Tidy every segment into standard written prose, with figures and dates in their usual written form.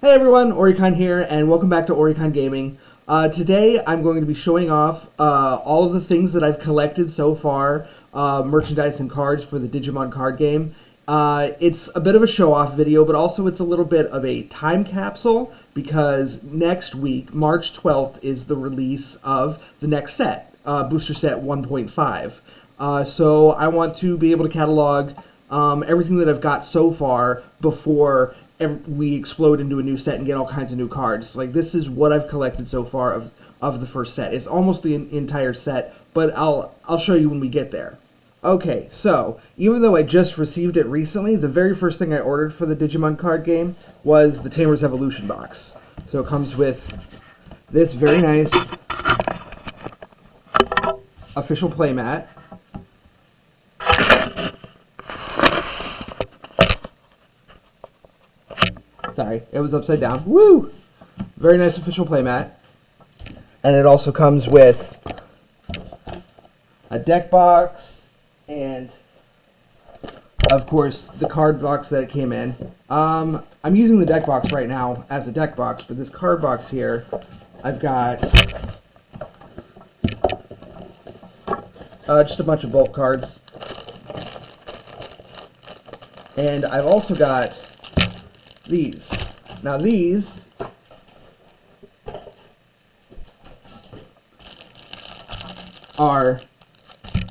Hey everyone, Orikon here, and welcome back to Orikon Gaming. Today I'm going to be showing off all of the things that I've collected so far, merchandise and cards for the Digimon card game. It's a bit of a show-off video, but also it's a little bit of a time capsule, because next week, March 12th, is the release of the next set, Booster Set 1.5. So I want to be able to catalog everything that I've got so far before we explode into a new set and get all kinds of new cards. Like, this is what I've collected so far of the first set. It's almost the entire set, but I'll show you when we get there. Okay, so even though I just received it recently, the very first thing I ordered for the Digimon card game was the Tamer's Evolution box. So it comes with this very nice official playmat. Sorry, it was upside down. Woo! Very nice official playmat. And it also comes with a deck box and, of course, the card box that it came in. I'm using the deck box right now as a deck box, but this card box here, I've got just a bunch of bulk cards. And I've also got these. Now these are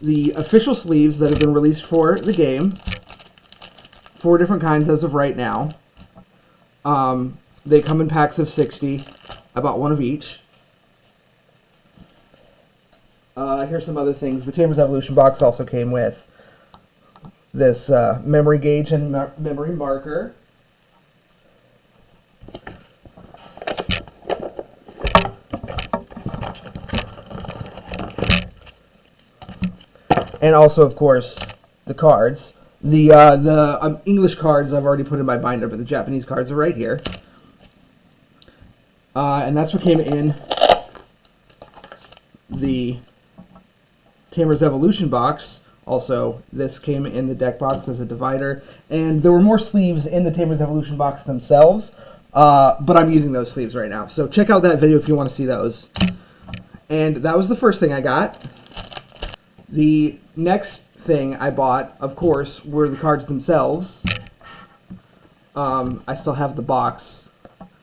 the official sleeves that have been released for the game. 4 different kinds as of right now. They come in packs of 60. I bought one of each. Here's some other things. The Tamer's Evolution box also came with this memory gauge and memory marker. And also, of course, the cards. The English cards I've already put in my binder, but the Japanese cards are right here. And that's what came in the Tamer's Evolution box. Also, this came in the deck box as a divider. And there were more sleeves in the Tamer's Evolution box themselves, but I'm using those sleeves right now. So check out that video if you want to see those. And that was the first thing I got. The next thing I bought, of course, were the cards themselves. I still have the box.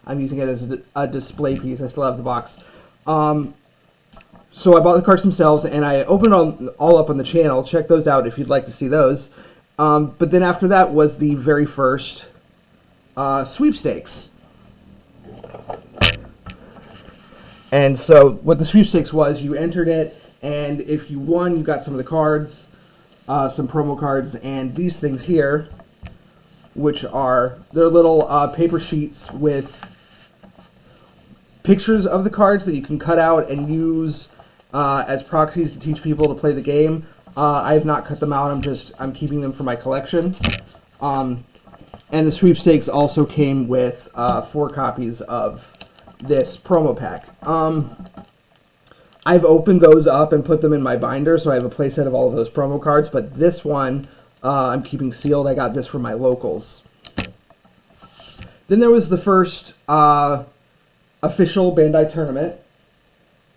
I'm using it as a display piece. I still have the box. So I bought the cards themselves, and I opened all up on the channel. Check those out if you'd like to see those. But then after that was the very first sweepstakes. And so what the sweepstakes was, you entered it, and if you won, you got some of the cards, some promo cards, and these things here, which are, they're little paper sheets with pictures of the cards that you can cut out and use as proxies to teach people to play the game. I have not cut them out, I'm keeping them for my collection. And the sweepstakes also came with 4 copies of this promo pack. I've opened those up and put them in my binder, so I have a playset of all of those promo cards, but this one I'm keeping sealed. I got this from my locals. Then there was the first official Bandai tournament.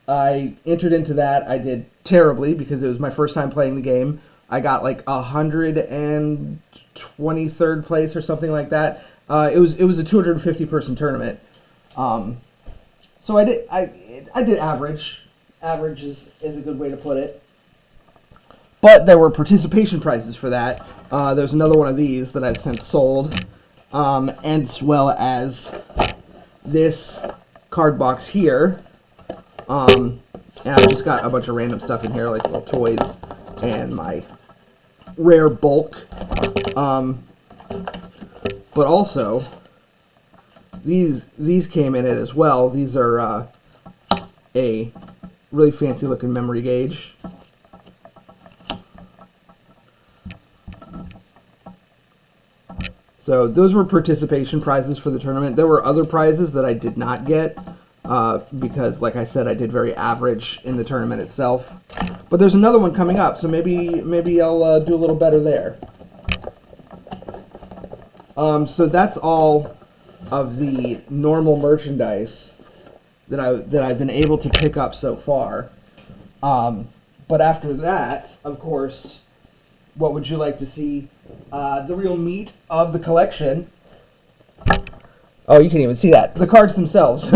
I entered into that. I did terribly because it was my first time playing the game. I got like 123rd place or something like that. It was a 250 person tournament. So I did average. Average is a good way to put it. But there were participation prizes for that. There's another one of these that I've since sold, as well as this card box here. And I've just got a bunch of random stuff in here, like little toys and my rare bulk. But also, these came in it as well. These are a really fancy looking memory gauge. So those were participation prizes for the tournament. There were other prizes that I did not get because, like I said, I did very average in the tournament itself. But there's another one coming up, so maybe I'll do a little better there. So that's all of the normal merchandise that I've been able to pick up so far. But after that, of course, what would you like to see? The real meat of the collection. Oh, you can't even see that. The cards themselves.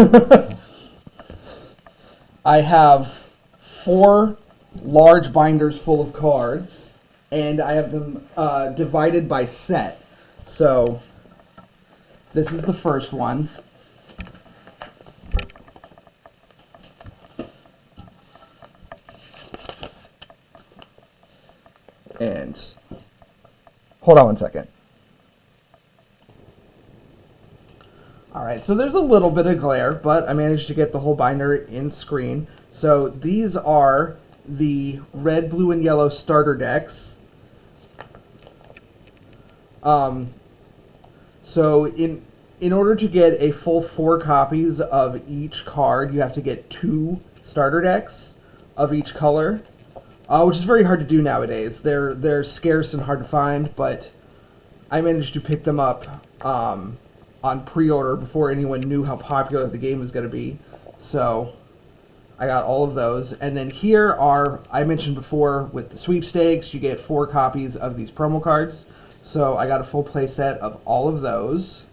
I have 4 large binders full of cards, and I have them divided by set. So this is the first one. And hold on one second. Alright, so there's a little bit of glare, but I managed to get the whole binder in screen. So these are the red, blue, and yellow starter decks. So in order to get a full 4 copies of each card, you have to get 2 starter decks of each color, which is very hard to do nowadays. They're scarce and hard to find, but I managed to pick them up on pre-order before anyone knew how popular the game was going to be. So I got all of those. And then here are, I mentioned before, with the sweepstakes, you get 4 copies of these promo cards. So I got a full play set of all of those.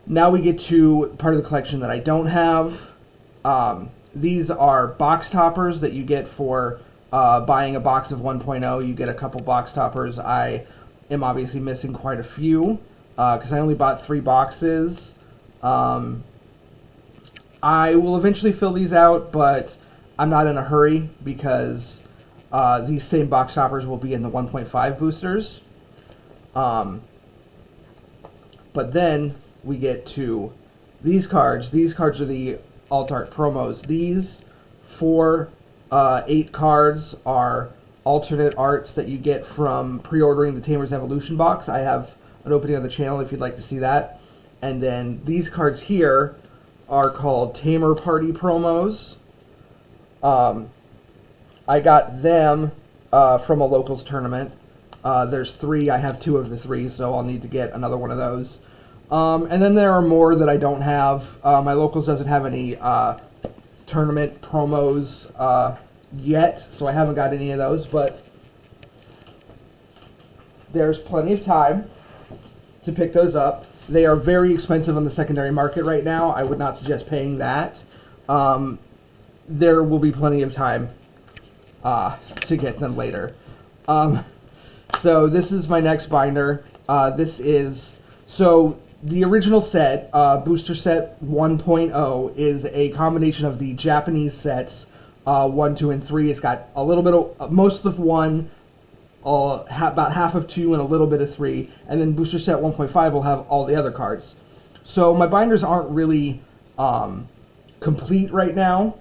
Now we get to part of the collection that I don't have. These are box toppers that you get for buying a box of 1.0. You get a couple box toppers. I am obviously missing quite a few because I only bought 3 boxes. I will eventually fill these out, but I'm not in a hurry because these same box toppers will be in the 1.5 boosters. But then we get to these cards. These cards are the alt art promos. These 8 cards are alternate arts that you get from pre-ordering the Tamer's Evolution box. I have an opening on the channel if you'd like to see that. And then these cards here are called Tamer Party promos. I got them from a locals tournament. There's 3. I have 2 of the 3, so I'll need to get another one of those. And then there are more that I don't have. My locals doesn't have any tournament promos yet, so I haven't got any of those, but there's plenty of time to pick those up. They are very expensive on the secondary market right now. I would not suggest paying that. There will be plenty of time to get them later. So this is my next binder. So the original set, Booster Set 1.0, is a combination of the Japanese sets 1, 2, and 3. It's got a little bit of most of 1, about half of 2, and a little bit of 3. And then Booster Set 1.5 will have all the other cards. So my binders aren't really complete right now.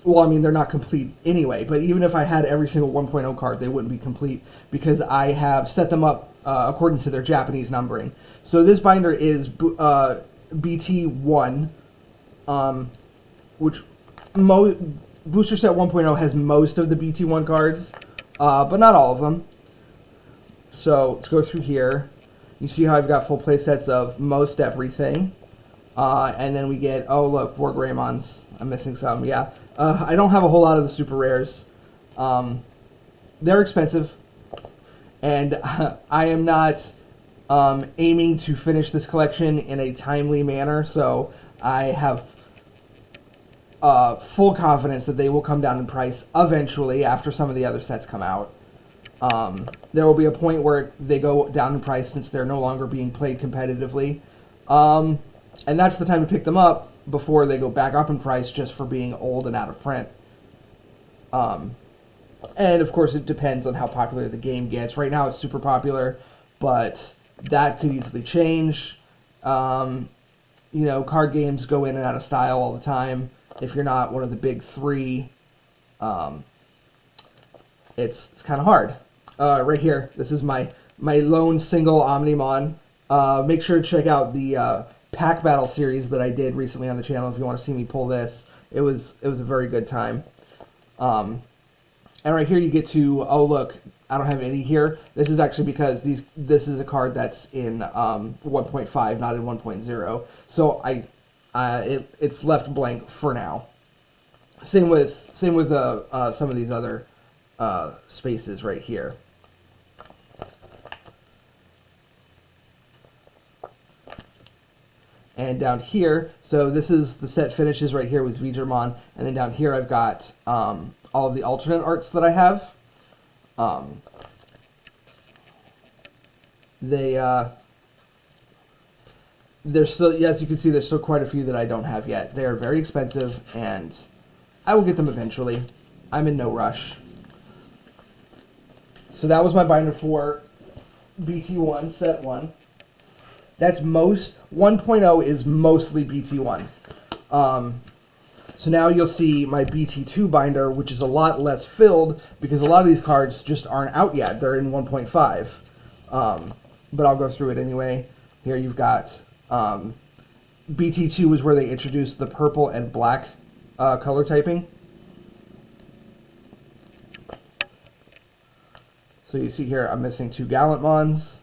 Well, I mean, they're not complete anyway, but even if I had every single 1.0 card, they wouldn't be complete because I have set them up according to their Japanese numbering. So this binder is Bt1, which Booster Set 1.0 has most of the Bt1 cards, but not all of them. So let's go through here. You see how I've got full play sets of most everything. And then we get, oh look, Borg Raymons. I'm missing some, yeah. I don't have a whole lot of the super rares. They're expensive, and I am not aiming to finish this collection in a timely manner, so I have full confidence that they will come down in price eventually after some of the other sets come out. There will be a point where they go down in price since they're no longer being played competitively. And that's the time to pick them up before they go back up in price just for being old and out of print. And of course it depends on how popular the game gets. Right now it's super popular, but that could easily change. You know, card games go in and out of style all the time. If you're not one of the big 3, it's kind of hard. Right here, this is my lone single Omnimon. Make sure to check out the pack battle series that I did recently on the channel if you want to see me pull this. It was a very good time. And right here you get to, oh look, I don't have any here. This is actually because this is a card that's in 1.5, not in 1.0. So it's left blank for now. Same with some of these other spaces right here. And down here, so this is the set finishes right here with Digimon, and then down here I've got all of the alternate arts that I have. There's still, as you can see, there's still quite a few that I don't have yet. They are very expensive, and I will get them eventually. I'm in no rush. So that was my binder for BT1, set 1. That's 1.0 is mostly BT1. So now you'll see my Bt2 binder, which is a lot less filled because a lot of these cards just aren't out yet. They're in 1.5. But I'll go through it anyway. Here you've got Bt2 is where they introduced the purple and black color typing. So you see here I'm missing 2 Gallantmons.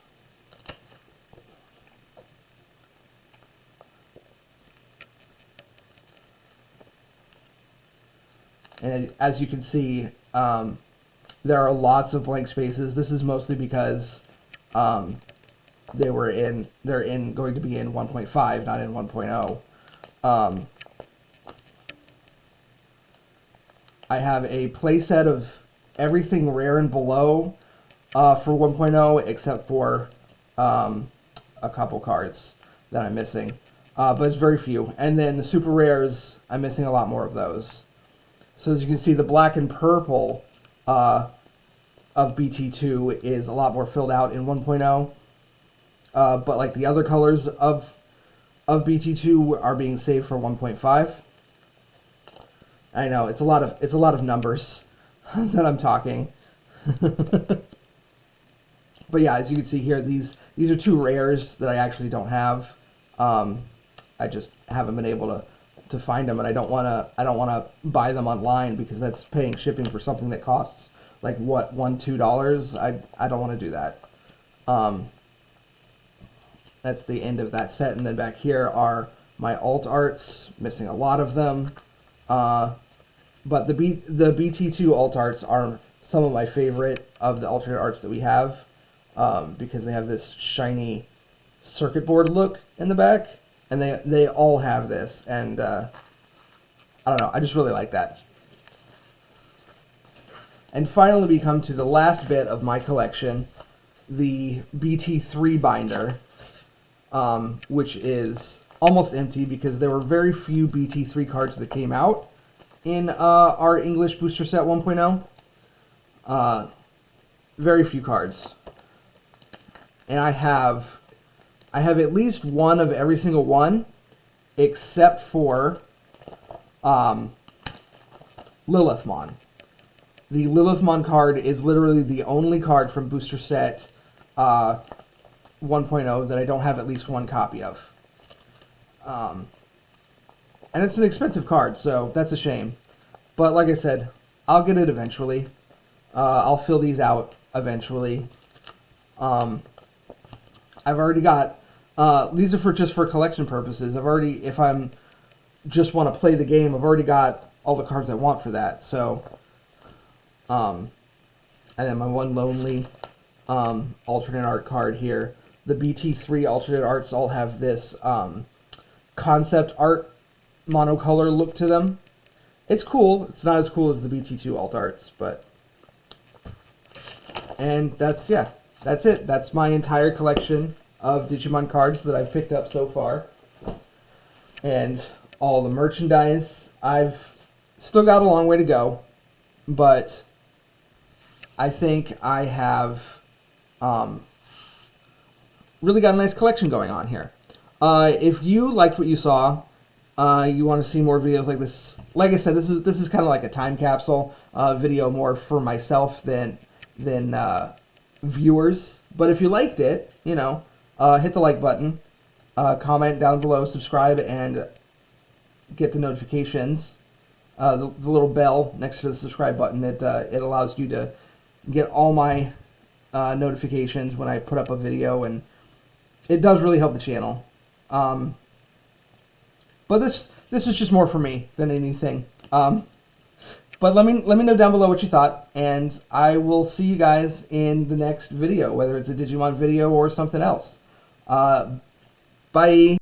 And as you can see, there are lots of blank spaces. This is mostly because they're going to be in 1.5, not in 1.0. I have a playset of everything rare and below for 1.0, except for a couple cards that I'm missing, but it's very few. And then the super rares, I'm missing a lot more of those. So as you can see, the black and purple of Bt2 is a lot more filled out in 1.0. But like the other colors of Bt2 are being saved for 1.5. I know it's a lot of numbers that I'm talking. But yeah, as you can see here, these are 2 rares that I actually don't have. I just haven't been able to find them, and I don't want to buy them online because that's paying shipping for something that costs like what, $1-2. I don't want to do that. That's the end of that set, and then back here are my alt arts, missing a lot of them. But the Bt2 alt arts are some of my favorite of the alternate arts that we have, because they have this shiny circuit board look in the back. And they all have this, and I don't know, I just really like that. And finally we come to the last bit of my collection, the Bt3 Binder, which is almost empty because there were very few Bt3 cards that came out in our English Booster Set 1.0. Very few cards. And I have at least one of every single one, except for Lilithmon. The Lilithmon card is literally the only card from Booster Set 1.0 that I don't have at least one copy of. And it's an expensive card, so that's a shame. But like I said, I'll get it eventually. I'll fill these out eventually. I've already got... these are just for collection purposes. If I'm just want to play the game, I've already got all the cards I want for that. So, and then my one lonely alternate art card here. The Bt3 alternate arts all have this concept art monocolor look to them. It's cool. It's not as cool as the Bt2 alt arts, but... And that's it. That's my entire collection of Digimon cards that I've picked up so far. And all the merchandise. I've still got a long way to go, but I think I have really got a nice collection going on here. If you liked what you saw, you want to see more videos like this, like I said, this is kind of like a time capsule video, more for myself than viewers. But if you liked it, you know, hit the like button, comment down below, subscribe, and get the notifications. The little bell next to the subscribe button, it allows you to get all my notifications when I put up a video, and it does really help the channel. But this is just more for me than anything. But let me know down below what you thought, and I will see you guys in the next video, whether it's a Digimon video or something else. Bye.